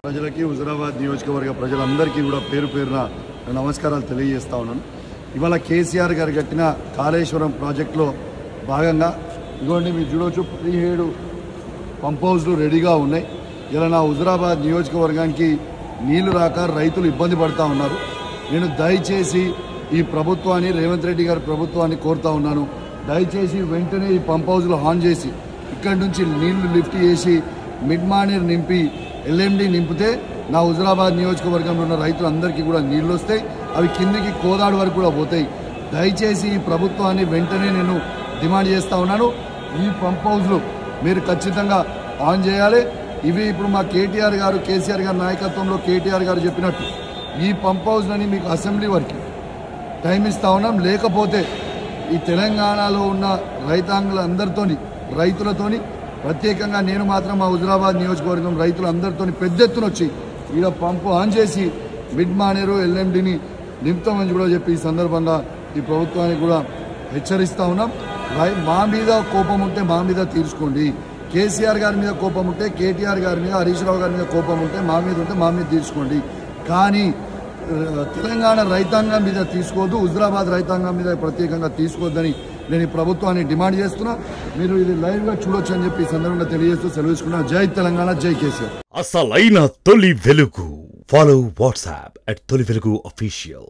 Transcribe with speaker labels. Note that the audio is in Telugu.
Speaker 1: ప్రజలకి హుజురాబాద్ నియోజకవర్గ ప్రజలందరికీ కూడా పేరు పేరున నమస్కారాలు తెలియజేస్తా ఉన్నాను. ఇవాళ కేసీఆర్ గారు కట్టిన కాళేశ్వరం ప్రాజెక్టులో భాగంగా ఇదిగోండి మీరు చూడవచ్చు 17 పంప్ హౌస్లు రెడీగా ఉన్నాయి. ఇలా నా హుజురాబాద్ నియోజకవర్గానికి నీళ్లు రాక రైతులు ఇబ్బంది పడుతూ ఉన్నారు. నేను దయచేసి ఈ ప్రభుత్వాన్ని, రేవంత్ రెడ్డి గారి ప్రభుత్వాన్ని కోరుతా ఉన్నాను, దయచేసి వెంటనే ఈ పంప్ హౌస్లు ఆన్ చేసి ఇక్కడి నుంచి నీళ్లు లిఫ్ట్ చేసి మిడ్ మానేర్ నింపి ఎల్ఎండి నింపితే నా హుజురాబాద్ నియోజకవర్గంలో ఉన్న రైతులందరికీ కూడా నీళ్లు వస్తాయి. అవి కిందికి కోదాడు వరకు కూడా పోతాయి. దయచేసి ఈ ప్రభుత్వాన్ని వెంటనే నేను డిమాండ్ చేస్తూ ఉన్నాను. ఈ పంప్ హౌస్లు మీరు ఖచ్చితంగా ఆన్ చేయాలి. ఇవి ఇప్పుడు మా కేటీఆర్ గారు, కేసీఆర్ గారి నాయకత్వంలో కేటీఆర్ గారు చెప్పినట్టు ఈ పంప్ హౌస్లని మీకు అసెంబ్లీ వరకు టైం ఇస్తా ఉన్నాం. లేకపోతే ఈ తెలంగాణలో ఉన్న రైతాంగులందరితోని, రైతులతోని ప్రత్యేకంగా నేను మాత్రం మా హుజురాబాద్ నియోజకవర్గం రైతులందరితో పెద్ద ఎత్తున వచ్చి ఈడ పంపు ఆన్ చేసి మిడ్ మానేరు ఎల్ఎండిని నింపుతామని కూడా చెప్పి ఈ సందర్భంగా ఈ ప్రభుత్వానికి కూడా హెచ్చరిస్తూ ఉన్నాం. మా మీద కోపం ఉంటే మా మీద తీర్చుకోండి. కేసీఆర్ గారి మీద కోపం ఉంటే, కేటీఆర్ గారి మీద, హరీష్ రావు గారి మీద కోపం ఉంటే మా మీద ఉంటే మా మీద తీర్చుకోండి. కానీ తెలంగాణ రైతాంగం మీద తీసుకోవద్దు, హుజురాబాద్ రైతాంగం మీద ప్రత్యేకంగా తీసుకోవద్దని నేను ఈ ప్రభుత్వాన్ని డిమాండ్ చేస్తున్నా. మీరు ఇది లైవ్ గా చూడొచ్చు అని చెప్పి ఈ సందర్భంగా తెలియజేస్తూ సెలవు తీసుకున్నా. జై తెలంగాణ, జై కేసీఆర్.
Speaker 2: అసలైన తొలి వెలుగు. ఫాలో వాట్సాప్ @తొలి వెలుగు అఫీషియల్.